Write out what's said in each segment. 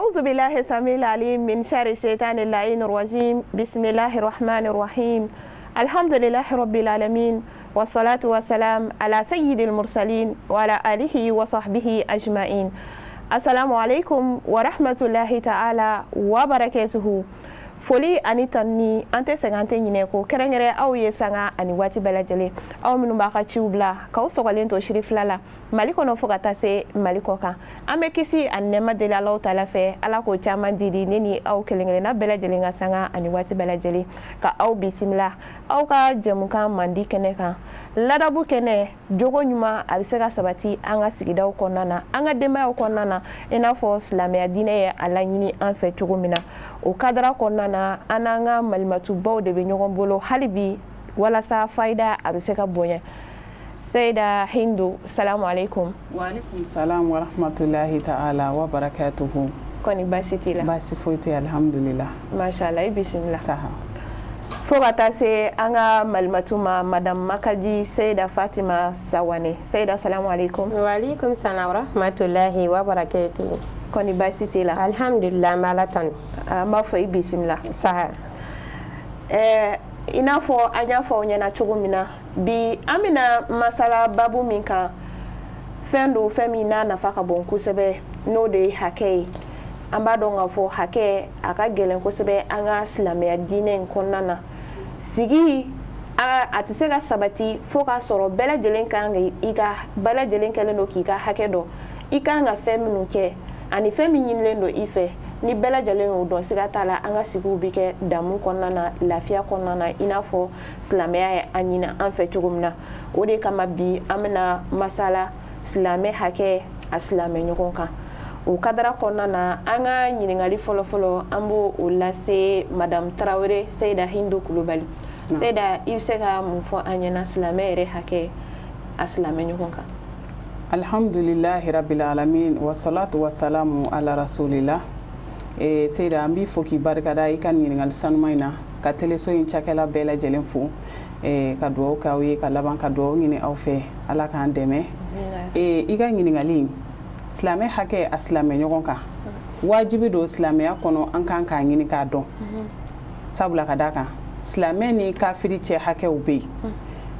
أعوذ بالله السميع العليم من شر الشيطان اللعين الرجيم بسم الله الرحمن الرحيم الحمد لله رب العالمين والصلاة والسلام على سيد المرسلين وعلى آله وصحبه أجمعين. السلام عليكم ورحمة الله تعالى وبركاته. Foli ani tanni ante segante nyine ko kerengere aw ye sanga ani wati belajele aw minnu b'a ka ciw bila k'aw sɔgɔlen to shiri fila la Mali kɔnɔ fo ka taa se Mali kɔ kan an bɛ kisi ani nɛɛma deli Alahu taala fɛ Ala k'o caman didi ne ni aw kelenkelen belajelen ka sanga ani wati belajele ka aw bisimila aw ka jɛmukan mandi kɛnɛ kan ladabu kɛnɛ jogo ɲuman a bɛ se ka sabati an ka sigidaw kɔnɔna na an ka denbayaw kɔnɔna na i n'a fɔ silamɛya diinɛ ye a laɲini an fɛ cogo min na o kadara kɔnɔna na an n'an ka malimatubaw de bɛ ɲɔgɔn bolo hali bi walasa fayida a bɛ se ka bonya. Sayida Hindu, salamu alaikum. Wa alaikum salam wa rahmatullahi ta'ala wa barakatuhu. Koni basi t'i la? Basi foyi tɛ alhamdulillah. Mashallah, i bisimila. Saha. Fo ka taa se an ka malimatu ma Madame Makaji Sayida Fatima Sawane. Sayida, salamu alaikum. Wa alaikum salam wa rahmatullahi wa barakatuhu. Koni basi t'i la? Alhamdulillah, malatan. N b'a fɔ i bisimila. Saha. I n'a fɔ an y'a fɔ aw ɲɛna cogo min na bi an bɛna masala babu min kan fɛn don fɛn min n'a nafa ka bon kosɛbɛ n'o de ye hakɛ ye an b'a dɔn k'a fɔ hakɛ a ka gɛlɛn kosɛbɛ an ka silamɛya diinɛ in kɔnɔna na sigi a tɛ se ka sabati fo k'a sɔrɔ bɛɛ lajɛlen kan bɛɛ lajɛlen kɛlen don k'i ka hakɛ dɔn i kan ka fɛn minnu kɛ ani fɛn min ɲinilen don i fɛ ni bɛɛ lajɛlen y'o dɔn siga t'a la an ka sigiw bɛ kɛ damu kɔnɔna na lafiya kɔnɔna na i n'a fɔ silamɛya ye an ɲini an fɛ cogo min na o de kama bi an bɛna masala silamɛ hakɛ a silamɛ ɲɔgɔn kan o kadara kɔnɔna na an ka ɲininkali fɔlɔfɔlɔ an b'o o lase Madame Tarawele Sayida Hindu Kulubali. Sayida, i bɛ se ka mun fɔ an ɲɛna silamɛ yɛrɛ hakɛ a silamɛ ɲɔgɔn kan? Alhamdulillahi rabbil alamin wa salatu wa salamu ala rasulillah. Sayida, an b'i fo k'i barikada i ka ɲininkali sanuma in na ka teleso in cakɛla bɛɛ lajɛlen fo ka dugawu k'aw ye ka laban ka dugawu ɲini aw fɛ Ala k'an dɛmɛ. I ka ɲininkali silamɛ hakɛ a silamɛ ɲɔgɔn kan wajibi don silamɛya kɔnɔ an kan k'a ɲini k'a dɔn sabula ka d'a kan silamɛ ni kafiri cɛ hakɛw bɛ yen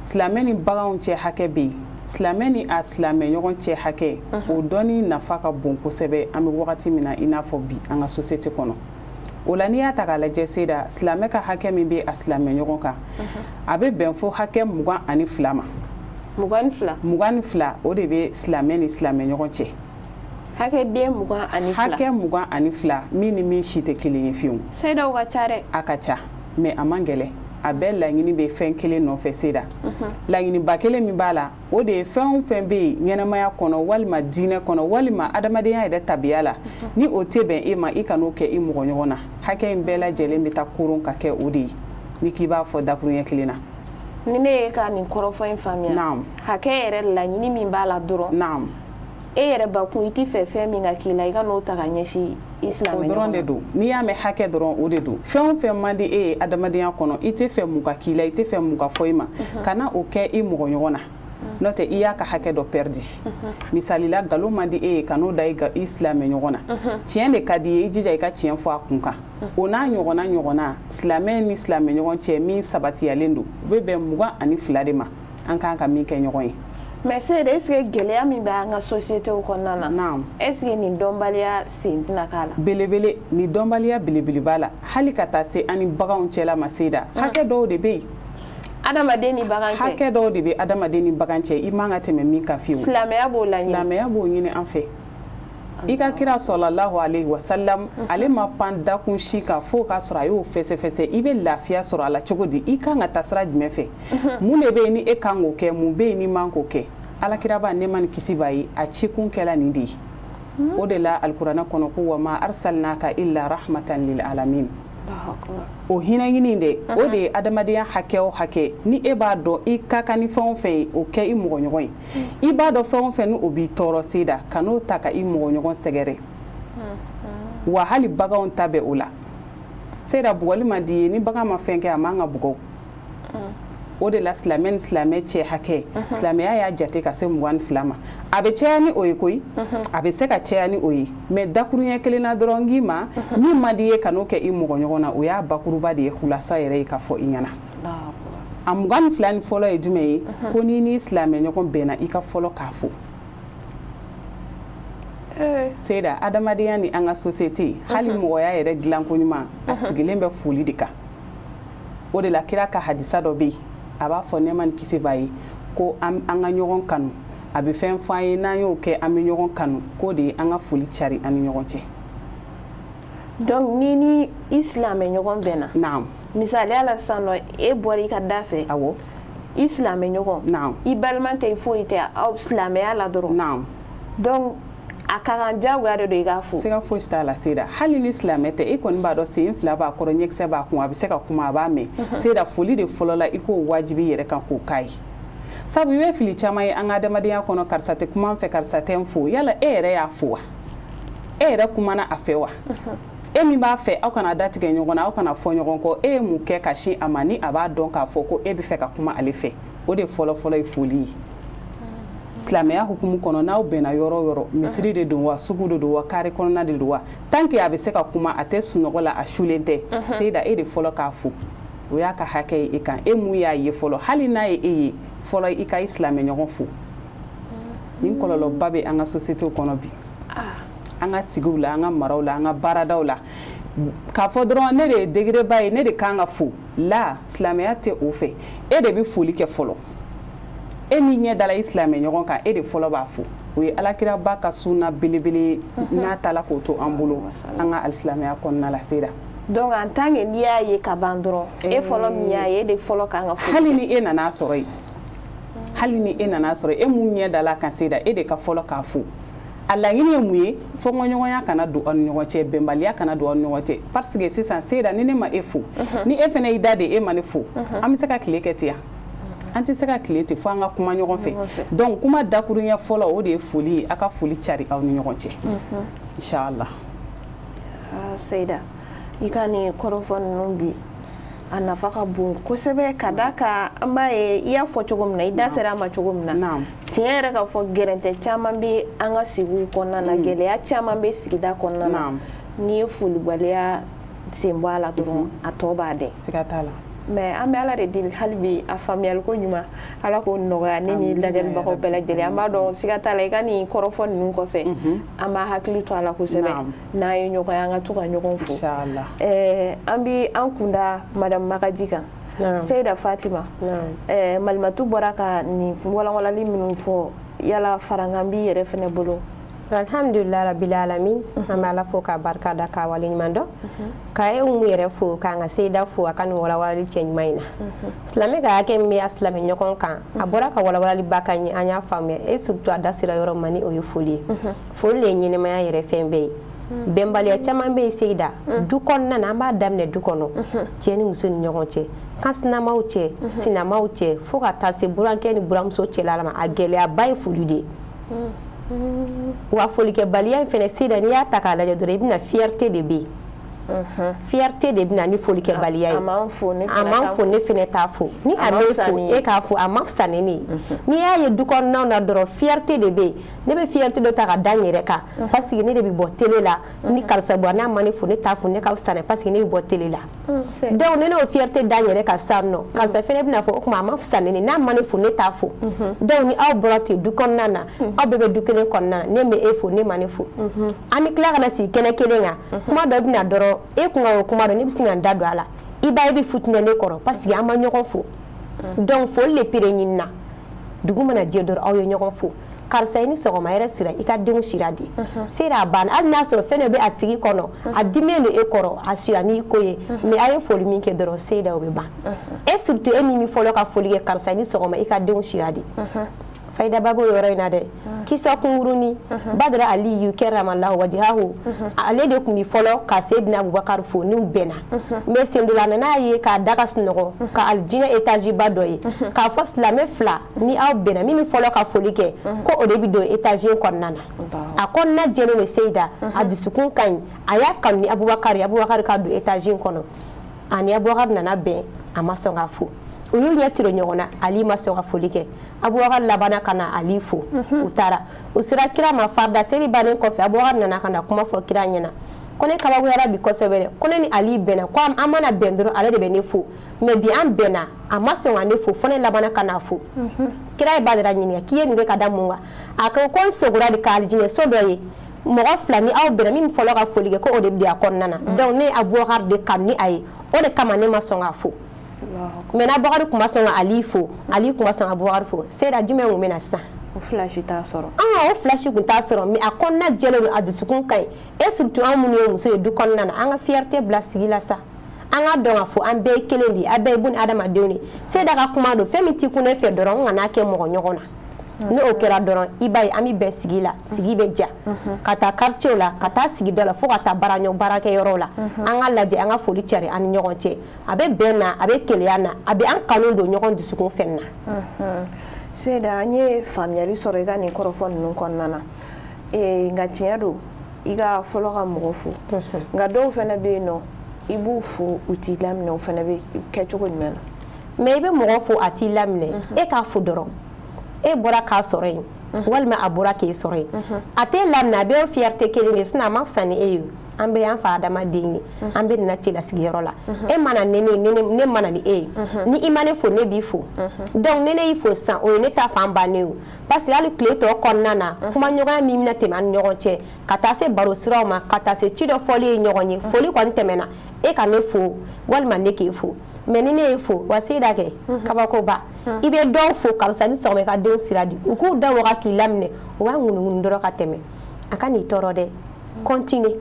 silamɛ ni baganw cɛ hakɛ bɛ yen silamɛ ni a silamɛ ɲɔgɔn cɛ hakɛ o dɔnni nafa ka bon kosɛbɛ an bɛ wagati min na i n'a fɔ bi an ka société kɔnɔ o la n'i y'a ta k'a lajɛ Sayida silamɛ ka hakɛ min bɛ a silamɛ ɲɔgɔn kan a bɛ bɛn fo hakɛ 22 ma 22 o de bɛ silamɛ ni silamɛ ɲɔgɔn cɛ hakɛ den 22 hakɛ 22 min ni min si tɛ kelen ye fiyewu. Sayida, o ka ca dɛ. A ka ca mais a man gɛlɛn a bɛɛ laɲini bɛ fɛn kelen nɔfɛ Sayida laɲiniba kelen min b'a la o de ye fɛn o fɛn bɛ yen ɲɛnamaya kɔnɔ walima diinɛ kɔnɔ walima adamadenya yɛrɛ tabiya la ni o tɛ bɛn e ma i kan'o kɛ i mɔgɔ ɲɔgɔn na hakɛ in bɛɛ lajɛlen bɛ taa koron ka kɛ o de ye ni k'i b'a fɔ dakuruɲɛ kelen na. Ni ne ye ka nin kɔrɔfɔ in faamuya hakɛ yɛrɛ laɲini min b'a la dɔrɔn e yɛrɛ bakun i t'i fɛ fɛn min ka k'i la i ka n'o ta ka ɲɛsin i silamɛ ɲɔgɔn ma. O dɔrɔn de don n'i y'a mɛn hakɛ dɔrɔn o de don fɛn o fɛn man di e ye adamadenya kɔnɔ i tɛ fɛ mun ka k'i la i tɛ fɛ mun ka fɔ i ma kana o kɛ i mɔgɔ ɲɔgɔn na n'o tɛ i y'a ka hakɛ dɔ pɛrdi misali la nkalon man di e ye ka n'o da i silamɛ ɲɔgɔn na tiɲɛ de ka di i ye i jija i ka tiɲɛ fɔ a kun kan o n'a ɲɔgɔnna silamɛ ni silamɛ ɲɔgɔn cɛ min sabatiyalen don u bɛ bɛn 22 de ma an kan ka min kɛ ɲɔgɔn ye. Mais Sayida, est-ce que gɛlɛya min bɛ an ka société kɔnɔna na est-ce que nin dɔnbaliya sen tɛna k'a la? Belebele ni dɔnbaliya belebele b'a la hali ka taa se an ni baganw cɛla ma Sayida hakɛ dɔw de bɛ yen adamaden ni bagan cɛ hakɛ dɔw de bɛ adamaden ni bagan cɛ i man ka tɛmɛ min kan fiyewu silamɛya b'o laɲini silamɛya b'o ɲini an fɛ i ka kira sɔlɔlahu alayhi wa sallam ale ma pan dakun si kan fo k'a sɔrɔ a y'o fɛsɛfɛsɛ i bɛ lafiya sɔrɔ a la cogo di i kan ka taa sira jumɛn fɛ mun de bɛ yen ni e kan k'o kɛ mun bɛ yen ni man k'o kɛ alakiraba nɛɛma ni kisi b'a ye a cikun kɛla nin de ye o de la alikuranɛ kɔnɔ ko wa ma arsalnaka illa rahmatan lil alamin o hinɛɲini de o de ye adamadenya hakɛ o hakɛ ni e b'a dɔn i ka kan ni fɛn o fɛn ye o kɛ i mɔgɔ ɲɔgɔn ye i b'a dɔn fɛn o fɛn ni o b'i tɔɔrɔ Sayida ka n'o ta ka i mɔgɔ ɲɔgɔn sɛgɛrɛ wa hali baganw ta bɛ o la Sayida bugɔli ma di ye ni bagan ma fɛn kɛ a man ka bugɔ o de la silamɛ ni silamɛ cɛ hakɛ silamɛya y'a jate ka se 22 ma a bɛ cɛya ni o ye koyi a bɛ se ka cɛya ni o ye mais dakuruɲɛ kelen na dɔrɔn k'i ma min man di ye ka n'o kɛ i mɔgɔ ɲɔgɔn na o y'a bakuruba de ye hulasa yɛrɛ ye ka fɔ i ɲɛna a 22 ni fɔlɔ ye jumɛn ye ko n'i ni silamɛ ɲɔgɔn bɛnna i ka fɔlɔ k'a fo Seyda adamadenya ni an ka société hali mɔgɔya yɛrɛ dilanko ɲuman a sigilen bɛ foli de kan o de la kira ka hadisa dɔ bɛ yen a b'a fɔ nɛɛma ni kisi b'a ye ko an ka ɲɔgɔn kanu a bɛ fɛn fɔ an ye n'an y'o kɛ an bɛ ɲɔgɔn kanu k'o de ye an ka foli cari an ni ɲɔgɔn cɛ donc ni i silamɛ ɲɔgɔn bɛnna naam misaliya la sisan nɔ e bɔra i ka da fɛ awɔ i silamɛ ɲɔgɔn naam i balima tɛ foyi tɛ aw silamɛya la dɔrɔn naam donc a ka kan jagoya de don i k'a fo siga fosi t'a la Seyda hali ni silamɛ tɛ i kɔni b'a dɔn sen fila b'a kɔrɔ ɲɛkisɛ b'a kun a bɛ se ka kuma a b'a mɛn Seyda foli de fɔlɔ la i k'o wajibi yɛrɛ kan k'o k'a ye sabu i bɛ fili caman ye an ka adamadenya kɔnɔ karisa tɛ kuma n fɛ karisa tɛ n fo yala e yɛrɛ y'a fo wa e yɛrɛ kumana a fɛ wa e min b'a fɛ aw kana datigɛ ɲɔgɔn na aw kana fɔ ɲɔgɔn kɔ e ye mun kɛ ka sin a ma ni a b'a dɔn k'a fɔ ko e bɛ fɛ ka kuma ale fɛ o de fɔlɔ fɔlɔ ye foli ye silamɛya hukumu kɔnɔ n'aw bɛnna yɔrɔ o yɔrɔ misiri de don wa sugu de don wa kare kɔnɔna de don wa tant que a bɛ se ka kuma a tɛ sunɔgɔ la a sulen tɛ Seyda e de fɔlɔ k'a fo o y'a ka hakɛ ye e kan e mun y'a ye fɔlɔ hali n'a ye e ye fɔlɔ i ka i silamɛ ɲɔgɔn fo nin kɔlɔlɔba bɛ an ka société kɔnɔ bi an ka sigiw la an ka maraw la an ka baaradaw la k'a fɔ dɔrɔn ne de ye degré ba ye ne de kan ka fo la silamɛya tɛ o fɛ e de bɛ foli kɛ fɔlɔ e min ɲɛ dala i silamɛ ɲɔgɔn kan e de fɔlɔ b'a fo o ye alakira ba ka sunna belebele n'a tala k'o to an bolo an ka alisilamɛya kɔnɔna la Seyda donc en tant que n'i y'a ye ka ban dɔrɔn e fɔlɔ min y'a ye e de fɔlɔ kan ka fo hali ni e nan'a sɔrɔ yen hali ni e nan'a sɔrɔ e mun ɲɛ dala kan Seyda e de ka fɔlɔ k'a fo a laɲini ye mun ye fɔɲɔgɔnya kana don aw ni ɲɔgɔn cɛ bɛnbaliya kana don aw ni ɲɔgɔn cɛ parce que sisan Seyda ni ne ma e fo ni e fana y'i da de e ma ne fo an bɛ se ka tile kɛ ten yan an tɛ se ka tile ten fo an ka kuma ɲɔgɔn fɛ donc kuma dakuruɲɛ fɔlɔ o de ye foli ye a ka foli cari aw ni ɲɔgɔn cɛ inshallah Seyda i ka nin kɔrɔfɔ ninnu bi a nafa ka bon kosɛbɛ ka da kan an b'a ye i y'a fɔ cogo min na i da sera a ma cogo min na tiɲɛ yɛrɛ ka fɔ gɛrɛntɛ caman bɛ an ka sigiw kɔnɔna na gɛlɛya caman bɛ sigida kɔnɔna na n'i ye folibaliya sen bɔ a la dɔrɔn a tɔ b'a dɛ siga t'a la mais an bɛ Ala de deli hali bi a faamuyaliko ɲuman Ala k'o nɔgɔya ne ni lajɛlibagaw bɛɛ lajɛlen an b'a dɔn siga t'a la i ka nin kɔrɔfɔ ninnu kɔfɛ an b'a hakili to a la kosɛbɛ n'an ye ɲɔgɔn ye an ka to ka ɲɔgɔn fo inshallah an bɛ an kunda madame Magaji kan Seyda Fatima Malimatu bɔra ka nin walawalali minnu fɔ yala farankan b'i yɛrɛ fɛnɛ bolo alhamdulillah rabbil alamin an bɛ Ala fo k'a barika da k'a waleɲuman dɔn k'a ye Umu yɛrɛ fo k'an ka Seyda fo a ka nin walawalali cɛ ɲuman in na silamɛ ka hakɛ min bɛ a silamɛ ɲɔgɔn kan a bɔra ka walawalali ba ka ɲɛ an y'a faamuya et surtout a da sera yɔrɔ ma ni o ye foli ye foli de ye ɲɛnɛmaya yɛrɛ fɛn bɛɛ ye bɛnbaliya caman bɛ yen Seyda du kɔnɔna na an b'a daminɛ du kɔnɔ cɛ ni muso ni ɲɔgɔn cɛ kansinamaw cɛ sinamaw cɛ fo ka taa se burankɛ ni buramuso cɛla ma a gɛlɛyaba ye foli de ye wa folikɛbaliya in fɛnɛ Seyda n'i y'a ta k'a lajɛ dɔrɔn i bɛna fierté de bɛ yen fierté de bɛna ni folikɛbaliya ye a m'an fo ne fɛnɛ t'a fo ni a m'e fo e k'a fo a ma fisa ni ne ye n'i y'a ye du kɔnɔnaw na dɔrɔn fierté de bɛ yen ne bɛ fierté dɔ ta ka da n yɛrɛ kan parce que ne de bɛ bɔ télé la ni karisa bɔ n'a ma ne fo ne t'a fo ne ka fisa parce que ne bɛ bɔ télé la donc ne n'o fierté da n yɛrɛ kan sisan nɔ karisa fɛnɛ bɛna fɔ o tuma a ma fisa ni ne n'a ma ne fo ne t'a fo donc ni aw bɔra ten du kɔnɔna na aw bɛɛ bɛ du kelen kɔnɔna na ne bɛ e fo ne ma ne fo an bɛ tila ka na sigi kɛnɛ kelen kan kuma dɔ bɛna dɔrɔn e kun ka o kuma dɔ ne bɛ sin ka n da don a la i b'a ye i bɛ futinɛ ne kɔrɔ parce que an ma ɲɔgɔn fo donc foli de pere ɲini na dugu mana jɛ dɔrɔn aw ye ɲɔgɔn fo karisa i ni sɔgɔma yɛrɛ sira i ka denw sira di Seyda a banna hali n'a sɔrɔ fɛn dɔ bɛ a tigi kɔnɔ a dimilen don e kɔrɔ a sira n'i ko ye mais a ye foli min kɛ dɔrɔn Seyda o bɛ ban et surtout e min bɛ fɔlɔ ka foli kɛ karisa i ni sɔgɔma i ka denw sira di fayida babo yɔrɔ in na dɛ kisɔ kungurunin Badara Aliyu kɛramallahu wajihahu ale de tun bi fɔlɔ ka Seydina Abubakar fo n'u bɛnna mais sen dɔ la a nan'a ye k'a da ka sunɔgɔ ka alijinɛ étage ba dɔ ye k'a fɔ silamɛ fila ni aw bɛnna min bɛ fɔlɔ ka foli kɛ ko o de bɛ don étage in kɔnɔna na a kɔnɔna jɛlen don Seyda a dusukun ka ɲi a y'a kanu ni Abubakar ye Abubakar ka don étage in kɔnɔ ani Abubakar nana bɛn a ma sɔn ka fo u y'u ɲɛ ciro ɲɔgɔn na Ali ma sɔn ka foli kɛ Abubakar labana kana Ali fo u taara u sera kira ma farda seli bannen kɔfɛ Abubakar nana kana kuma fɔ kira ɲɛna ko ne kabaguyara bi kosɛbɛ dɛ ko ne ni Ali bɛnna ko an mana bɛn dɔrɔn ale de bɛ ne fo mais bi an bɛnna a ma sɔn ka ne fo fo ne labana kana fo kira ye Badara ɲininka k'i ye nin kɛ ka da mun kan a ko n sogora de ka alijinɛ so dɔ ye mɔgɔ fila ni aw bɛnna min fɔlɔ ka foli kɛ ko o de bi a kɔnɔna na donc ne Abubakar de kam ni a ye o de kama ne ma sɔn ka fo mais n'Abubakar kuma sɔn ka Ali fo Ali kuma sɔn ka Abubakar fo Seyda jumɛn kun bɛna sisan o flash t'a sɔrɔ o flash kun t'a sɔrɔ mais a kɔnɔna jɛlen a dusukun ka ɲi et surtout an minnu ye muso ye du kɔnɔna na an ka fierté bila sigi la sa an ka dɔn ka fɔ an bɛɛ ye kelen de a bɛɛ ye bun adamadenw de Seyda ka kuma don fɛn min t'i kun ne fɛ dɔrɔn n kana kɛ mɔgɔ ɲɔgɔn na ni o kɛra dɔrɔn i b'a ye an bɛ bɛn sigi la sigi bɛ ja ka taa quartier la ka taa sigi dɔ la fo ka taa baarakɛyɔrɔ la an ka lajɛ an ka foli cari an ni ɲɔgɔn cɛ a bɛ bɛn na a bɛ keleya na a bɛ an kanu don ɲɔgɔn dusukun fɛn na Seyda an ye faamuyali sɔrɔ i ka nin kɔrɔfɔ ninnu kɔnɔna na nka tiɲɛ don i ka fɔlɔ ka mɔgɔ fo nka dɔw fana bɛ yen nɔ i b'u fo u t'i laminɛ o fana bɛ kɛ cogo jumɛn na mais i bɛ mɔgɔ fo a t'i laminɛ e k'a fo dɔrɔn e bɔra k'a sɔrɔ yen walima a bɔra k'e sɔrɔ yen a t'e laminɛ a bɛ fierté kelen de sinon a ma fisa ni e ye an bɛ an fa adamaden ye an bɛ nana cɛla sigiyɔrɔ la e mana ne mana ni e ye ni i ma ne fo ne b'i fo donc ne y'i fo sisan o ye ne ta fan bannen o parce que hali tile tɔ kɔnɔna na kuma ɲɔgɔnya min bɛna tɛmɛ an ni ɲɔgɔn cɛ ka taa se baro siraw ma ka taa se ci dɔ fɔli ye ɲɔgɔn ye foli kɔni tɛmɛna e ka ne fo walima ne k'e fo mais ni ne ye fo wa Seyda kɛ kabakoba i bɛ dɔw fo karisa ni sɔgɔma i ka denw sira di u k'u da waga k'i laminɛ u b'a ŋunuŋunu dɔrɔn ka tɛmɛ a ka n'i tɔɔrɔ dɛ continue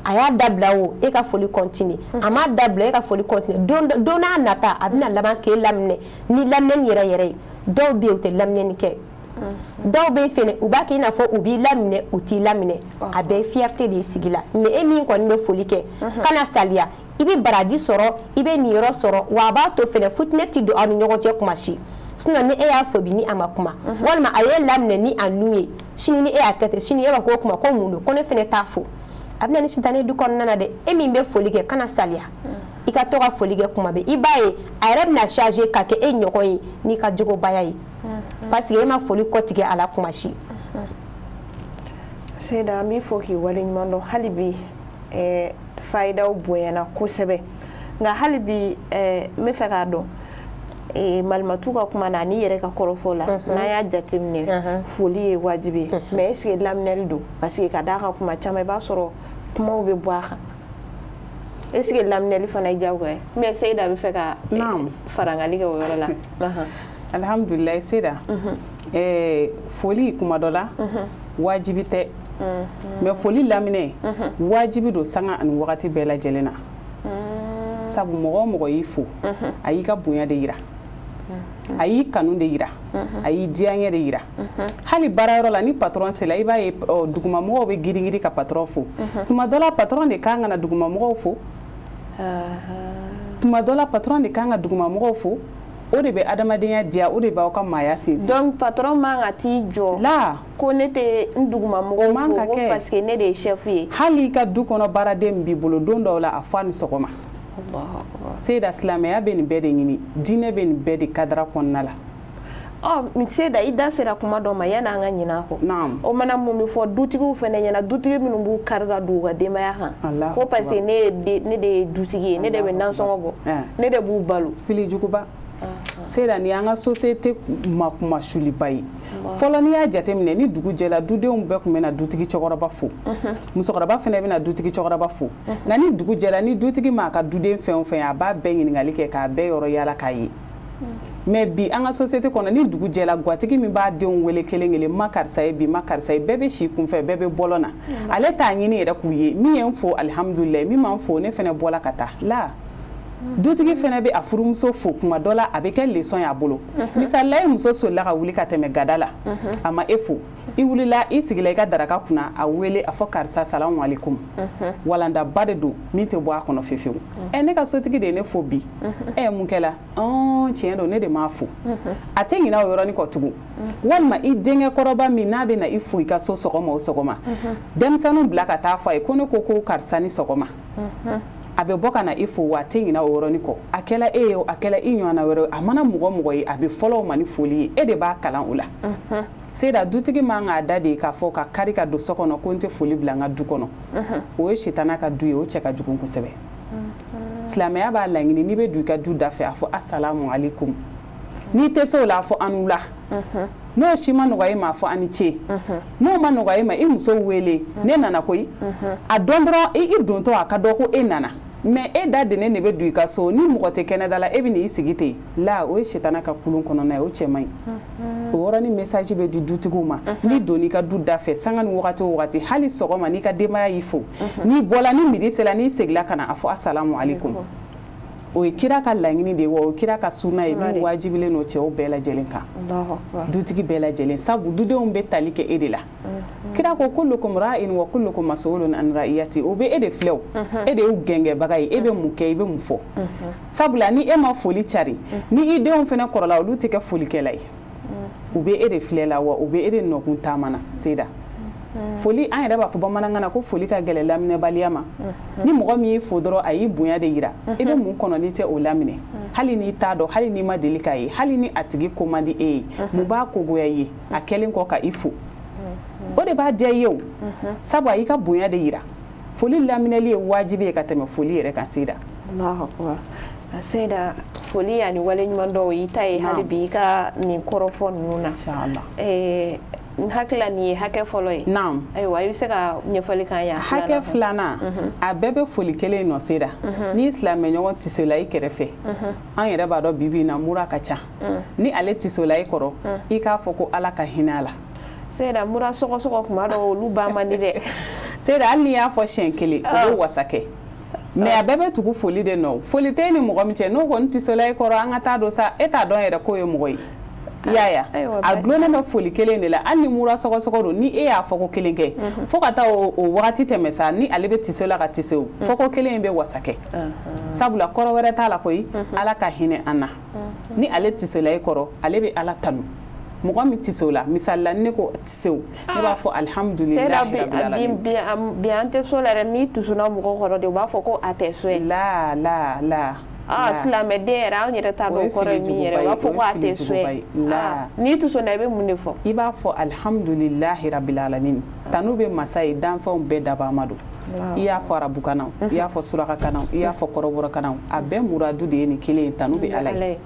a y'a dabila o e ka foli continue a m'a dabila e ka foli continue don n'a nata a bɛna laban k'e laminɛ ni laminɛni yɛrɛ yɛrɛ ye dɔw bɛ yen u tɛ laminɛni kɛ dɔw bɛ yen fɛnɛ u b'a kɛ i n'a fɔ u b'i laminɛ u t'i laminɛ a bɛɛ ye fierté de ye sigi la mais e min kɔni bɛ foli kɛ kana saliya i bɛ baraji sɔrɔ i bɛ niyɔrɔ sɔrɔ wa a b'a to fɛnɛ futinɛ ti don aw ni ɲɔgɔn cɛ kuma si sinon ni e y'a fɔ bi ni a ma kuma walima a ye laminɛ ni a nu ye sini ni e y'a kɛ ten sini e b'a k'o kuma ko mun don ko ne fɛnɛ t'a fo a bɛna ni sitanɛ du kɔnɔna na dɛ e min bɛ foli kɛ kana saliya i ka to ka foli kɛ kuma bɛɛ i b'a ye a yɛrɛ bɛna charger ka kɛ e ɲɔgɔn ye n'i ka jogobaya ye parce que e ma foli kɔtigɛ a la kuma si Seyda an b'i fɔ k'i waleɲuman dɔn hali bi fayidaw bonyana kosɛbɛ nka hali bi n bɛ fɛ k'a dɔn malimatu ka kuma na ani yɛrɛ ka kɔrɔfɔ la n'an y'a jateminɛ foli ye wajibi ye mais est-ce que laminɛli don parce que ka d'a kan kuma caman i b'a sɔrɔ kumaw bɛ bɔ a kan est-ce que laminɛli fana ye diyagoya mais Seyda bɛ fɛ ka farangali kɛ o yɔrɔ la alhamdulillah Seyda foli kuma dɔ la wajibi tɛ mais foli laminɛ wajibi don sanga ani wagati bɛɛ lajɛlen na sabu mɔgɔ o mɔgɔ y'i fo a y'i ka bonya de yira a y'i kanu de yira a y'i diyaɲɛ de yira hali baarayɔrɔ la ni patron sela i b'a ye dugumamɔgɔw bɛ girin-girin ka patron fo tuma dɔ la patron de kan ka na dugumamɔgɔw fo tuma dɔ la patron de kan ka dugumamɔgɔw fo o de bɛ adamadenya diya o de b'aw ka maaya sinsin donc patron man ka t'i jɔ la ko ne tɛ n dugumamɔgɔw fo ko parce que ne de ye chef ye hali i ka du kɔnɔ baaraden min b'i bolo don dɔw la a fɔ a ni sɔgɔma Seyda silamɛya bɛ nin bɛɛ de ɲini diinɛ bɛ nin bɛɛ de kadara kɔnɔna la Seyda i da sera kuma dɔ ma yanni an ka ɲinɛ a kɔ o mana mun bɛ fɔ dutigiw fana ɲɛna dutigi minnu b'u kari ka don u ka denbaya kan ko parce que ne de ye dutigi ye ne de bɛ nansɔngɔ bɔ ne de b'u balo fili juguba Seyda ni an ka société ma kuma suliba ye fɔlɔ n'i y'a jateminɛ ni dugu jɛla dudenw bɛɛ tun bɛ na dutigi cɛkɔrɔba fo musokɔrɔba fana bɛ na dutigi cɛkɔrɔba fo nka ni dugu jɛla ni dutigi ma ka duden fɛn o fɛn a b'a bɛɛ ɲininkali kɛ k'a bɛɛ yɔrɔ yaala k'a ye mais bi an ka société kɔnɔ ni dugu jɛla gatigi min b'a denw wele kelen kelen ma karisa ye bi ma karisa ye bɛɛ bɛ si kunfɛ bɛɛ bɛ bɔlɔ na ale t'a ɲini yɛrɛ k'u ye min ye n fo alhamdulillah min ma n fo ne fana bɔla ka taa la dutigi fana bɛ a furumuso fo kuma dɔ la a bɛ kɛ leçon y'a bolo misalila e muso solila ka wuli ka tɛmɛ gada la a ma e fo i wulila i sigila i ka daraka kunna a wele a fɔ karisa salamu alaikum walandaba de don min tɛ bɔ a kɔnɔ fewu ne ka sotigi de ye ne fo bi mun kɛla tiɲɛ don ne de m'a fo a tɛ ɲinɛ o yɔrɔnin kɔ tugun walima i denkɛ kɔrɔba min n'a bɛ na i fo i ka so sɔgɔma o sɔgɔma denmisɛnninw bila ka taa fɔ a ye ko ne ko karisa ni sɔgɔma a bɛ bɔ ka na i fo wa a tɛ ɲinɛ o yɔrɔnin kɔ a kɛla e ye o a kɛla i ɲɔgɔnna wɛrɛ a mana mɔgɔ mɔgɔ ye a bɛ fɔlɔw ma ni foli ye e de b'a kalan o la Seyda dutigi man k'a da de k'a fɔ ka kari ka don so kɔnɔ ko n tɛ foli bila n ka du kɔnɔ o ye sitana ka du ye o cɛ ka jugu kosɛbɛ silamɛya b'a laɲini n'i bɛ don i ka du da fɛ a fɔ assalamu alaikum n'i tɛ se o la a fɔ an wula n'o si ma nɔgɔ e ma a fɔ ani ce n'o ma nɔgɔ e ma i muso wele ne nana koyi a dɔn dɔrɔn i dontɔ a ka dɔn ko e nana mais e da denen de bɛ don i ka so ni mɔgɔ tɛ kɛnɛda la e bɛ n'i sigi ten la o ye sitana ka kulun kɔnɔna ye o cɛ man ɲi o yɔrɔnin message bɛ di dutigiw ma n'i donn'i ka du da fɛ sanga ni wagati o wagati hali sɔgɔma n'i ka denbaya y'i fo n'i bɔla ni midi sera n'i segila ka na a fɔ assalamu alaikum o ye kira ka laɲini de wa o kira ka sunna ye min wajibilen n'o cɛw bɛɛ lajɛlen kan dutigi bɛɛ lajɛlen sabu dudenw bɛ tali kɛ e de la kira ko kullukum ra'in wa kullukum mas'ulun an ra'iyati o bɛ e de filɛ o e de y'u gɛngɛbaga ye e bɛ mun kɛ i bɛ mun fɔ sabula ni e ma foli cari ni i denw fana kɔrɔla olu tɛ kɛ folikɛla ye u bɛ e de filɛ la wa u bɛ e de nɔkun taamana Seyda foli an yɛrɛ b'a fɔ bamanankan na ko foli ka gɛlɛ laminɛbaliya ma ni mɔgɔ min y'i fo dɔrɔn a y'i bonya de yira i bɛ mun kɔnɔ n'i tɛ o laminɛ hali n'i t'a dɔn hali n'i ma deli k'a ye hali ni a tigi ko man di e ye mun b'a kogoya ye a kɛlen kɔ ka i fo o de b'a diya i ye o sabu a y'i ka bonya de yira foli laminɛli ye wajibi ye ka tɛmɛ foli yɛrɛ kan Seyda Seyda foli ani wale ɲuman dɔw i ta ye hali bi i ka nin kɔrɔfɔ ninnu na inchallah n hakila nin ye hakɛ fɔlɔ ye naam ayiwa i bɛ se ka ɲɛfɔli k'an ye hakɛ filanan a bɛɛ bɛ foli kelen nɔ Seyda ni silamɛ ɲɔgɔn tisola i kɛrɛfɛ an yɛrɛ b'a dɔn bibi in na mura ka ca ni ale tisola i kɔrɔ i k'a fɔ ko Ala ka hinɛ a la Seyda mura sɔgɔsɔgɔ kuma dɔw olu ban man di dɛ Seyda hali n'i y'a fɔ siɲɛ kelen o bɛ wasa kɛ mais a bɛɛ bɛ tugu foli de nɔ foli tɛ ni mɔgɔ min cɛ n'o kɔni tisola i kɔrɔ an ka taa dɔn sa e t'a dɔn yɛrɛ k'o ye mɔgɔ ye yaya a gulonnen bɛ foli kelen de la hali ni mura sɔgɔsɔgɔ don ni e y'a fɔ ko kelen kɛ fo ka taa o wagati tɛmɛ sa ni ale bɛ tiso la ka tiso fɔ ko kelen in bɛ wasa kɛ sabula kɔrɔ wɛrɛ t'a la koyi Ala ka hinɛ an na ni ale tisola i kɔrɔ ale bɛ Ala tanu mɔgɔ min tiso la misalila ne ko tisew ne b'a fɔ alhamdulilahi rabbil alamin bi an tɛ so la yɛrɛ n'i tusuna mɔgɔ kɔrɔ de u b'a fɔ ko a tɛ so ye la silamɛden yɛrɛ an yɛrɛ t'a dɔn kɔrɔ ye min yɛrɛ u b'a fɔ ko a tɛ so ye n'i tusuna i bɛ mun de fɔ i b'a fɔ alhamdulilahi rabbil alamin tanu bɛ masa ye danfɛnw bɛɛ dabama don i y'a fɔ arabukannaw i y'a fɔ surakakannaw i y'a fɔ kɔrɔbɔrɔkannaw a bɛɛ muradu de ye nin kelen ye tanu bɛ Ala ye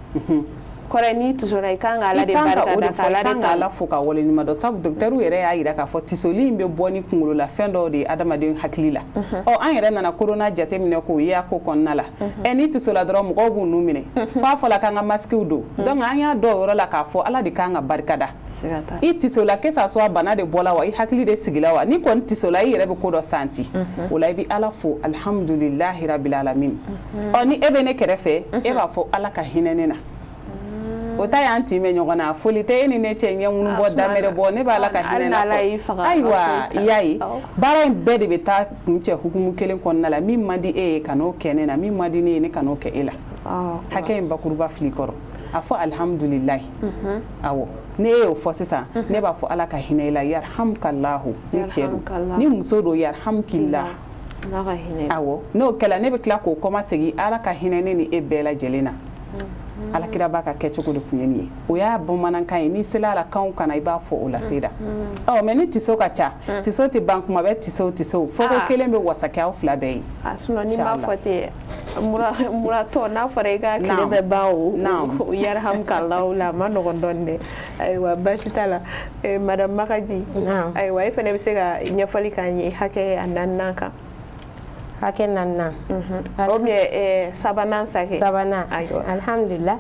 kɔrɛ n'i tusona i kan ka Ala de barika da k'a Ala fo ka wale ɲuman dɔn sabu docteur yɛrɛ y'a yira k'a fɔ tisoli in bɛ bɔ ni kunkolo la fɛn dɔw de ye adamaden hakili la an yɛrɛ nana corona jateminɛ k'o ye a ko kɔnɔna la n'i tisola dɔrɔn mɔgɔw b'u nu minɛ f'a fɔla k'an ka masques don donc an y'a dɔn o yɔrɔ la k'a fɔ Ala de kan ka barika da i tisola que ça soit bana de bɔla wa i hakili de sigila wa ni kɔni tisola i yɛrɛ bɛ ko dɔ santi o la i bɛ Ala fo alhamdulilahi rabbil alamin ni e bɛ ne kɛrɛfɛ e b'a fɔ Ala ka hinɛ ne na o ta y'an timɛ ɲɔgɔn na foli tɛ e ni ne cɛ ɲɛ ŋunu bɔ damɛrɛ bɔ ne b'a la ka hinɛ na fɔ ayiwa i y'a ye baara in bɛɛ de bɛ taa kun cɛ hukumu kelen kɔnɔna la min man di e ye ka n'o kɛ ne na min man di ne ye ne ka n'o kɛ e la hakɛ in bakuruba fili kɔrɔ a fɔ alhamdulilahi awɔ ne y'o fɔ sisan ne b'a fɔ Ala ka hinɛ i la yarhamukallahu ni cɛ don ni muso don yarhamukillah awɔ n'o kɛla ne bɛ tila k'o kɔma segin Ala ka hinɛ ne ni e bɛɛ lajɛlen na Alakira b'a ka kɛcogo de kun ye nin ye o y'a bamanankan ye n'i sela a la kanw kana i b'a fɔ o la Seyda mais ni tiso ka ca tiso tɛ ban kuma bɛ tiso fɔ ko kelen bɛ wasa kɛ aw fila bɛɛ ye sinon ni m'a fɔ ten muratɔ n'a fɔra i ka tile bɛ ban o yarhamukallahu la a ma nɔgɔn dɔɔnin dɛ ayiwa baasi t'a la madame Magaji ayiwa e fana bɛ se ka ɲɛfɔli k'an ye hakɛ a naaninan kan hakɛ naaninan o bien sabanan sake sabanan alhamdulillah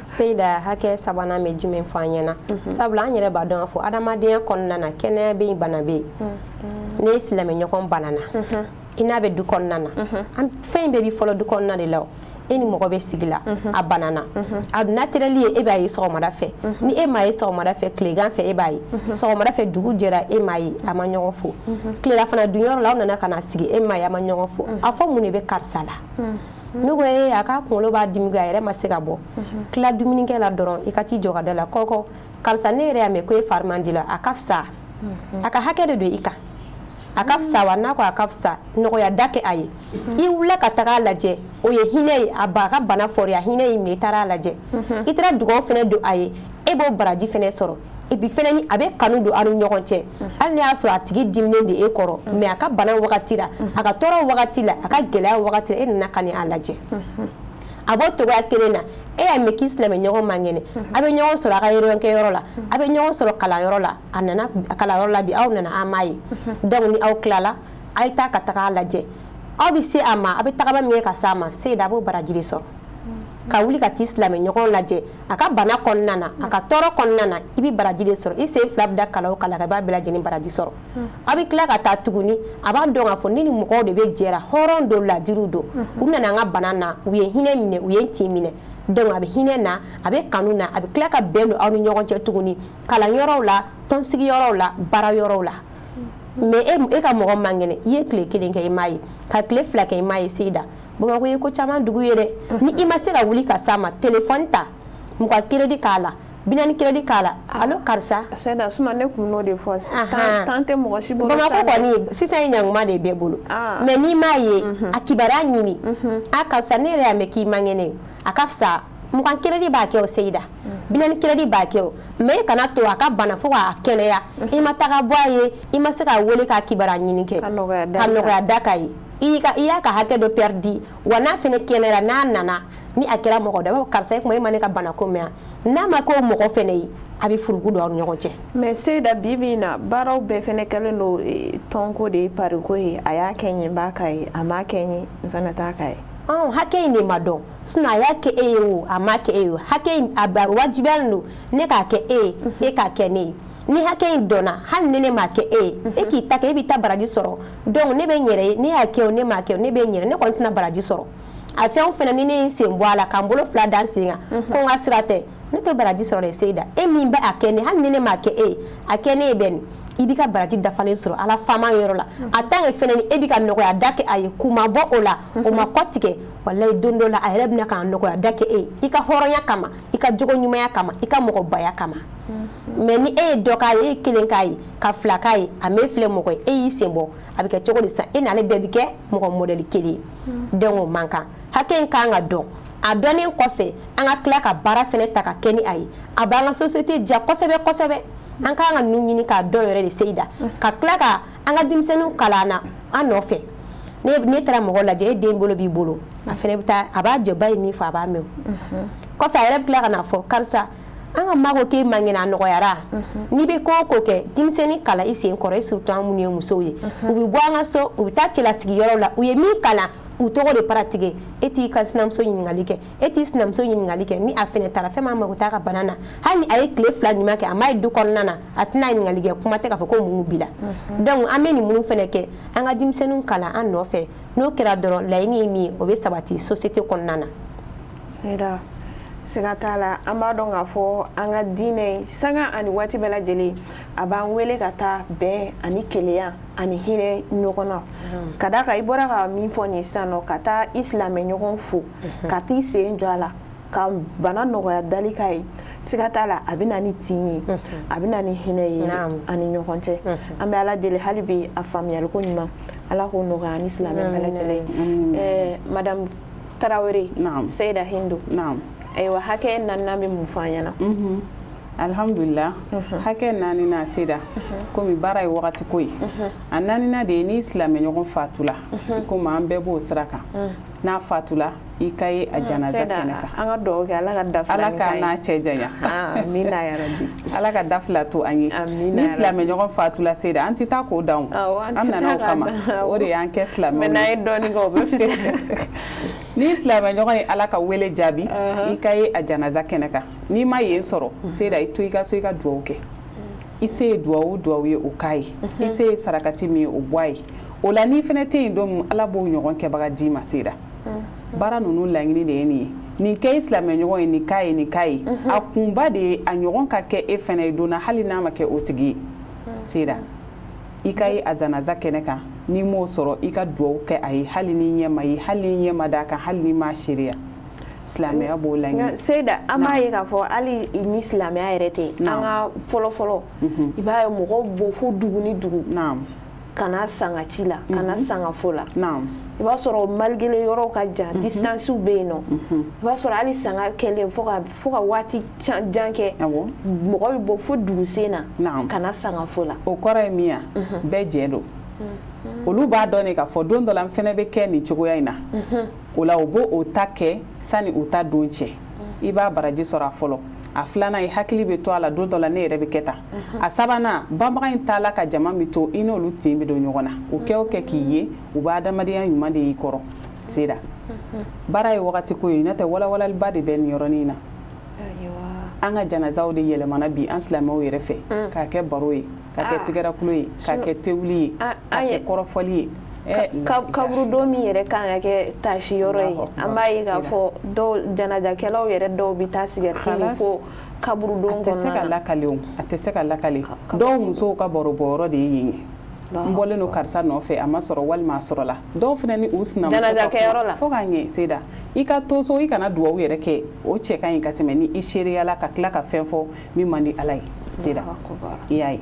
Seyda hakɛ sabanan bɛ jumɛn fɔ an ɲɛna sabula an yɛrɛ b'a dɔn k'a fɔ adamadenya kɔnɔna na kɛnɛya bɛ yen bana bɛ yen ne silamɛ ɲɔgɔn banana i n'a bɛ du kɔnɔna na fɛn bɛɛ bi fɔlɔ du kɔnɔna de la e ni mɔgɔ bɛ sigi la a banana a naturellement ye e b'a ye sɔgɔmada fɛ ni e m'a ye sɔgɔmada fɛ tilegan fɛ e b'a ye sɔgɔmada fɛ dugu jɛra e m'a ye a ma ɲɔgɔn fo tilela fana dunyɔrɔ la aw nana ka na sigi e m'a ye a ma ɲɔgɔn fo a fɔ mun de bɛ karisa la ne ko a ka kunkolo b'a dimi a yɛrɛ ma se ka bɔ tila dumunikɛ la dɔrɔn i ka t'i jɔ ka da la kɔkɔ karisa ne yɛrɛ y'a mɛn ko e fari man di la a ka fisa a ka hakɛ de don i kan a ka fisa wa n'a ko a ka fisa nɔgɔya da kɛ a ye i wulila ka taga a lajɛ o ye hinɛ ye a ba ka bana fɔri a hinɛ ye i taara a lajɛ i taara dugawu fɛnɛ don a ye e b'o baraji fɛnɛ sɔrɔ et puis fɛnɛ a bɛ kanu don aw ni ɲɔgɔn cɛ hali n'a y'a sɔrɔ a tigi diminen de e kɔrɔ mais a ka bana wagati la a ka tɔɔrɔ wagati la a ka gɛlɛya wagati la e nana ka ni a lajɛ a b'o togoya kelen na e y'a mɛn k'i silamɛ ɲɔgɔn man kɛnɛ a bɛ ɲɔgɔn sɔrɔ a ka yɔrɔ la a bɛ ɲɔgɔn sɔrɔ kalanyɔrɔ la a nana kalanyɔrɔ la bi aw nana an m'a ye donc ni aw tilala a ye taa ka taga a lajɛ aw bɛ se a ma a bɛ tagama min kɛ ka s'a ma Seyida a b'o baraji de sɔrɔ ka wuli ka t'i silamɛ ɲɔgɔn lajɛ a ka bana kɔnɔna na a ka tɔɔrɔ kɔnɔna na i bɛ baraji de sɔrɔ i sen fila bɛ da kala o kala ka b'a bɛɛ lajɛlen baraji sɔrɔ a bɛ tila ka taa tuguni a b'a dɔn k'a fɔ ne ni mɔgɔw de bɛ jɛra hɔrɔn don ladiriw don u nana an ka bana na u ye hinɛ minɛ u ye n tin minɛ donc a bɛ hinɛ na a bɛ kanu na a bɛ tila ka bɛn don aw ni ɲɔgɔn cɛ tuguni kalanyɔrɔw la tɔnsigiyɔrɔw la baarayɔrɔw la mais e ka mɔgɔ man kɛnɛ i ye tile kelen kɛ i m'a ye ka tile fila kɛ i m'a ye Seyida Bamakɔ ye ko caman dugu ye dɛ ni i ma se ka wuli ka s'a ma téléphone ta mugan crédit k'a la binani crédit k'a la allo karisa Seyida suma ne kun n'o de fɔ tan tɛ mɔgɔ si bolo Bamakɔ kɔni sisan ye ɲanguma de bɛɛ bolo mais n'i m'a ye a kibaruya ɲini a karisa ne yɛrɛ y'a mɛn k'i man kɛnɛ a ka fisa mugan crédit b'a kɛ o Seyida binani crédit b'a kɛ o mais kana to a ka bana fo k'a kɛnɛya i ma taga bɔ a ye i ma se ka wele k'a kibaruya ɲini kɛ ka nɔgɔya da k'a ye i y'a ka hakɛ dɔ perdi wa n'a fɛnɛ kɛnɛyara n'a nana ni a kɛra mɔgɔ dɔ b'a fɔ karisa e kuma e ma ne ka bana ko mɛn n'a ma k'o mɔgɔ fɛnɛ ye a bɛ furugu don aw ni ɲɔgɔn cɛ mais Seyida bi bi in na baaraw bɛɛ fɛnɛ kɛlen don tɔnko de ye pariko ye a y'a kɛ ɲɛ b'a ka ye a m'a kɛ ɲɛ n fɛnɛ t'a ka ye hakɛ in de ma dɔn sinon a y'a kɛ e ye o a ma kɛ e ye o hakɛ in a wajibiyalen don ne k'a kɛ e ye e k'a kɛ ne ye ni hakɛ in dɔnna hali ne m'a kɛ e ye e k'i ta kɛ e bɛ taa baraji sɔrɔ donc ne bɛ n yɛrɛ ye ne y'a kɛ o ne m'a kɛ o ne bɛ n yɛrɛ ne kɔni tɛna baraji sɔrɔ a fɛn o fɛn ni ne ye n sen bɔ a la ka n bolo fila da n sen kan ko n ka sira tɛ ne tɛ baraji sɔrɔ dɛ Seyida e min bɛ a kɛ ne hali ni ne m'a kɛ e ye a kɛ ne ye bɛ nin i b'i ka baraji dafalen sɔrɔ ala faama yɔrɔ la a tant que fɛnɛ ni e bɛ ka nɔgɔya da kɛ a ye k'u ma bɔ o la o ma kɔ tigɛ walayi don dɔ la a yɛrɛ bɛna ka nɔgɔya da kɛ e ye i ka hɔrɔnya kama i ka jogo ɲumanya kama i ka mɔgɔbaya kama mais ni e ye dɔ k'a ye e ye kelen k'a ye ka fila k'a ye a m'e filɛ mɔgɔ ye e y'i sen bɔ a bɛ kɛ cogo di sisan e n'ale bɛɛ bɛ kɛ mɔgɔ modèle kelen ye donc o man kan hakɛ in kan ka dɔn a dɔnnen kɔfɛ an ka tila ka baara fɛnɛ ta ka kɛ ni a ye a b'an ka société diya kosɛbɛ kosɛbɛ an kan ka ninnu ɲini k'a dɔn yɛrɛ de Seyida ka tila ka an ka denmisɛnninw kalan na an nɔfɛ ne taara mɔgɔ lajɛ e den bolo b'i bolo a fɛnɛ bɛ taa a b'a jɔ ba ye min fɔ a b'a mɛn kɔfɛ a yɛrɛ bɛ tila ka na fɔ karisa an ka maa ko k'e man kɛnɛ a nɔgɔyara n'i bɛ ko o ko kɛ denmisɛnnin kalan i sen kɔrɔ e surtout an minnu ye musow ye u bɛ bɔ an ka so u bɛ taa cɛlasigiyɔrɔw la u ye min kalan u tɔgɔ de pratiquer e t'i ka sinamuso ɲininkali kɛ e t'i sinamuso ɲininkali kɛ ni a fɛnɛ taara fɛn min a mako t'a ka bana na hali ni a ye tile fila ɲuman kɛ a m'a ye du kɔnɔna na a tɛna ɲininkali kɛ kuma tɛ k'a fɔ ko mun b'i la donc an bɛ nin minnu fɛnɛ kɛ an ka denmisɛnninw kalan an nɔfɛ n'o kɛra dɔrɔn laɲini ye min ye o bɛ sabati société kɔnɔna na Seyida siga t'a la an b'a dɔn k'a fɔ an ka diinɛ sanga ani waati bɛɛ lajɛlen a b'an wele ka taa bɛn ani kelenya ani hinɛ ɲɔgɔn na ka d'a kan i bɔra ka min fɔ nin sisan nɔ ka taa i silamɛ ɲɔgɔn fo ka t'i sen jɔ a la ka bana nɔgɔya dali k'a ye siga t'a la a bɛ na ni tin ye a bɛ na ni hinɛ ye ani ɲɔgɔn cɛ an bɛ Ala deli hali bi a faamuyali ko ɲuman Ala k'o nɔgɔya ani silamɛ bɛɛ lajɛlen Madame Tarawele Seyida Hindu ayiwa hakɛ naaninan bɛ mun fɔ an ɲɛna alhamdulillah hakɛ naaninan Seyida komi baara ye wagati ko ye a naaninan de ye ni silamɛ ɲɔgɔn fatula komi an bɛɛ b'o sira kan n'a fatula i ka ye a janaza kɛnɛ kan an ka dugawu kɛ Ala ka dafila Ala ka n'a cɛ janya amina ya rabbi Ala ka dafila to an ye ni silamɛ ɲɔgɔn fatula Seyida an tɛ taa k'o dan an nana o kama o de y'an kɛ silamɛw mais n'a ye dɔɔni kɛ o bɛ fisaya ni silamɛ ɲɔgɔn ye Ala ka wele jaabi i ka ye a janaza kɛnɛ kan n'i ma yen sɔrɔ Seyida i to i ka so i ka dugawu kɛ i se ye duwawu ye o k'a ye i se ye sarakati min ye o bɔ a ye o la n'i fɛnɛ tɛ yen don Ala b'o ɲɔgɔn kɛbaga d'i ma Seyida baara ninnu laɲini de ye nin ye nin kɛ i silamɛ ɲɔgɔn ye nin k'a ye nin k'a ye a kunba de ye a ɲɔgɔn ka kɛ e fɛnɛ ye donna hali n'a ma kɛ o tigi ye Seyida i ka ye a janaza kɛnɛ kan n'i m'o sɔrɔ i ka duwawu kɛ a ye hali ni ɲɛ ma ye hali ni ɲɛ ma d'a kan hali ni m'a seereya silamɛya b'o laɲini Seyida an b'a ye k'a fɔ hali ni silamɛya yɛrɛ tɛ an ka fɔlɔ-fɔlɔ i b'a ye mɔgɔw bɔ fo dugu ni dugu kana sanga ci la kana sanga fo la i b'a sɔrɔ malgré yɔrɔ ka jan distance bɛ yen nɔ i b'a sɔrɔ hali sanga kɛlen fo ka waati jan kɛ mɔgɔ bɛ bɔ fo dugusɛn na kana sanga fo la o kɔrɔ ye min ye bɛɛ jɛ don olu b'a dɔn k'a fɔ don dɔ la n fɛnɛ bɛ kɛ nin cogoya in na o la o b'o ta kɛ sani o ta don cɛ i b'a baraji sɔrɔ a fɔlɔ a filanan i hakili bɛ to a la don dɔ la ne yɛrɛ bɛ kɛ tan a sabanan banbaga in t'a la ka jama min to i n'olu tin bɛ don ɲɔgɔn na o kɛ o kɛ k'i ye u b'a adamadenya ɲuman de y'i kɔrɔ sera baara ye wagati ko ye n'o tɛ walawalaliba de bɛ nin yɔrɔnin na an ka janazaw de yɛlɛmana bi an silamɛw yɛrɛ fɛ k'a kɛ baro ye k'a kɛ tigɛrakulo ye k'a kɛ tewuli ye k'a kɛ kɔrɔfɔli ye kaburudon min yɛrɛ kan ka kɛ taasi yɔrɔ ye an b'a ye k'a fɔ dɔw janajakɛlaw yɛrɛ dɔw bɛ taa sigɛriti min fo kaburudon kɔnɔna na a tɛ se ka lakale o a tɛ se ka lakale dɔw musow ka baro bɔyɔrɔ de ye yen ye n bɔlen don karisa nɔfɛ a ma sɔrɔ walima a sɔrɔla dɔw fana ni u sinamuso janajakɛyɔrɔ la fo k'a ɲɛ seda i ka to so i kana duwawu yɛrɛ kɛ o cɛ ka ɲi ka tɛmɛ ni i sereyala ka tila ka fɛn fɔ min man di ala ye seda i y'a ye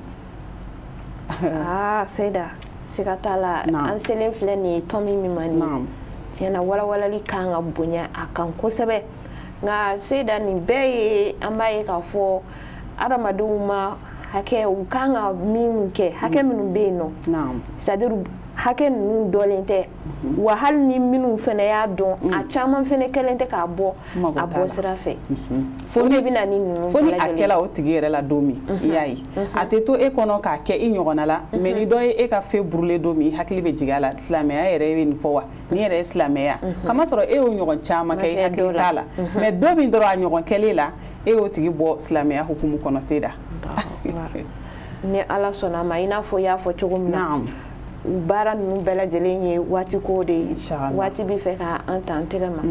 seda siga t'a la an selen filɛ nin ye tɔmi min man nin tiɲɛna walawalali kan ka bonya a kan kosɛbɛ nka seda nin bɛɛ ye an b'a ye k'a fɔ adamadenw ma hakɛ u kan ka min kɛ hakɛ minnu bɛ yen nɔ c'est-à-dire hakɛ ninnu dɔlen tɛ wa hali ni minnu fana y'a dɔn a caman fana kɛlen tɛ k'a bɔ a bɔ sira fɛ fo de bɛna ni ninnu fo ni a kɛla o tigi yɛrɛ la don min i y'a ye a tɛ to e kɔnɔ k'a kɛ i ɲɔgɔnna la mais ni dɔ ye e ka fɛn burulen don min i hakili bɛ jigin a la silamɛya yɛrɛ bɛ nin fɔ wa ni yɛrɛ ye silamɛya kamasɔrɔ e y'o ɲɔgɔn caman kɛ i hakili t'a la mais dɔ min dɔrɔn a ɲɔgɔn kɛlen la e y'o tigi bɔ silamɛya hukumu kɔnɔ seda ni ala sɔnna a ma i n'a fɔ i y'a fɔ cogo min na baara ninnu bɛɛ lajɛlen ye waati ko de ye waati bɛ fɛ ka an ta an tɛgɛ ma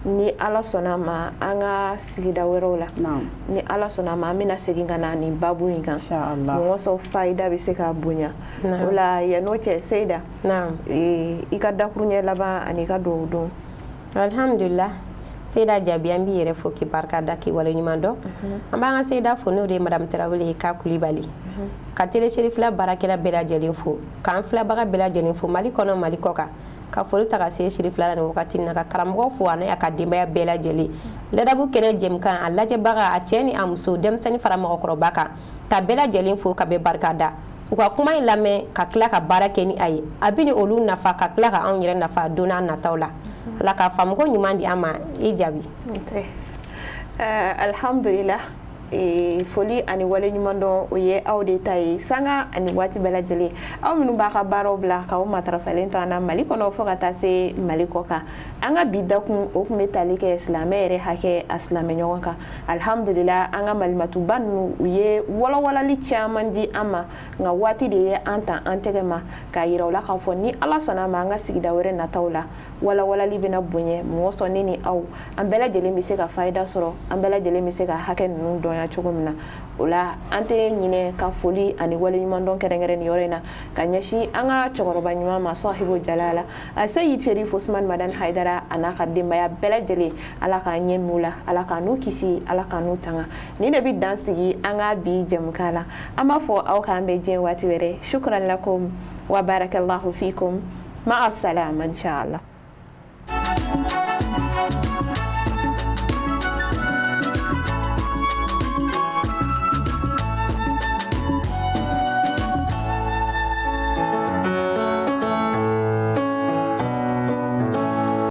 ni ala sɔnna a ma an ka sigida wɛrɛw la ni ala sɔnna a ma an bɛna segin ka na nin babu in kan mɔgɔ sɔn fayida bɛ se ka bonya o la yan'o cɛ seyida i ka dakuruɲɛ laban ani i ka dugawu don alhamdulillah Seyda Jabi an b'i yɛrɛ fo k'i barika da k'i waleɲuman dɔn an b'an ka Seyda fo n'o de ye madame Tarawele Ka Kulibali ka Téléchéri fila baarakɛla bɛɛ lajɛlen fo k'an filabaga bɛɛ lajɛlen fo Mali kɔnɔ Mali kɔ kan ka foli ta ka se Chérif la nin wagati na ka karamɔgɔ fo ani a ka denbaya bɛɛ lajɛlen ladabu kɛnɛ jɛmukan a lajɛbaga a cɛ ni a muso denmisɛnnin fara mɔgɔkɔrɔba kan ka bɛɛ lajɛlen fo ka bɛɛ barika da u ka kuma in lamɛn ka tila ka baara kɛ ni a ye a bɛ ni olu nafa ka tila ka anw yɛrɛ nafa don n'a nataw la ala ka faamuko ɲuman di an ma i Jabi alhamdulillah foli ani wale ɲuman dɔn o ye aw de ta ye sanga ani waati bɛɛ lajɛlen aw minnu b'a ka baaraw bila k'aw matarafalen to an na Mali kɔnɔ fo ka taa se Mali kɔ kan an ka bi dakun o tun bɛ tali kɛ silamɛ yɛrɛ hakɛ a silamɛ ɲɔgɔn kan alhamdulillah an ka malimatuba ninnu u ye walawalali caman di an ma nka waati de ye an ta an tɛgɛ ma k'a yira u la k'a fɔ ni ala sɔnna a ma an ka sigida wɛrɛ nataw la walawalali bɛna bonya mɔgɔ sɔn ne ni aw an bɛɛ lajɛlen bɛ se ka fayida sɔrɔ an bɛɛ lajɛlen bɛ se ka hakɛ ninnu dɔnya cogo min na o la an tɛ ɲinɛ ka foli ani waleɲuman dɔn kɛrɛnkɛrɛn nin yɔrɔ in na ka ɲɛsin an ka cɛkɔrɔba ɲuman ma sahibu jalala a Seyid Cherif Usman Madani Haidara a n'a ka denbaya bɛɛ lajɛlen ala k'a ɲɛ m'u la ala k'a n'u kisi ala k'a n'u tanga ni de bɛ dan sigi an ka bi jɛmukan la an b'a fɔ aw k'an bɛ diɲɛ waati wɛrɛ shukran lakum wa barakallahu fikum ma'a salam inshallah.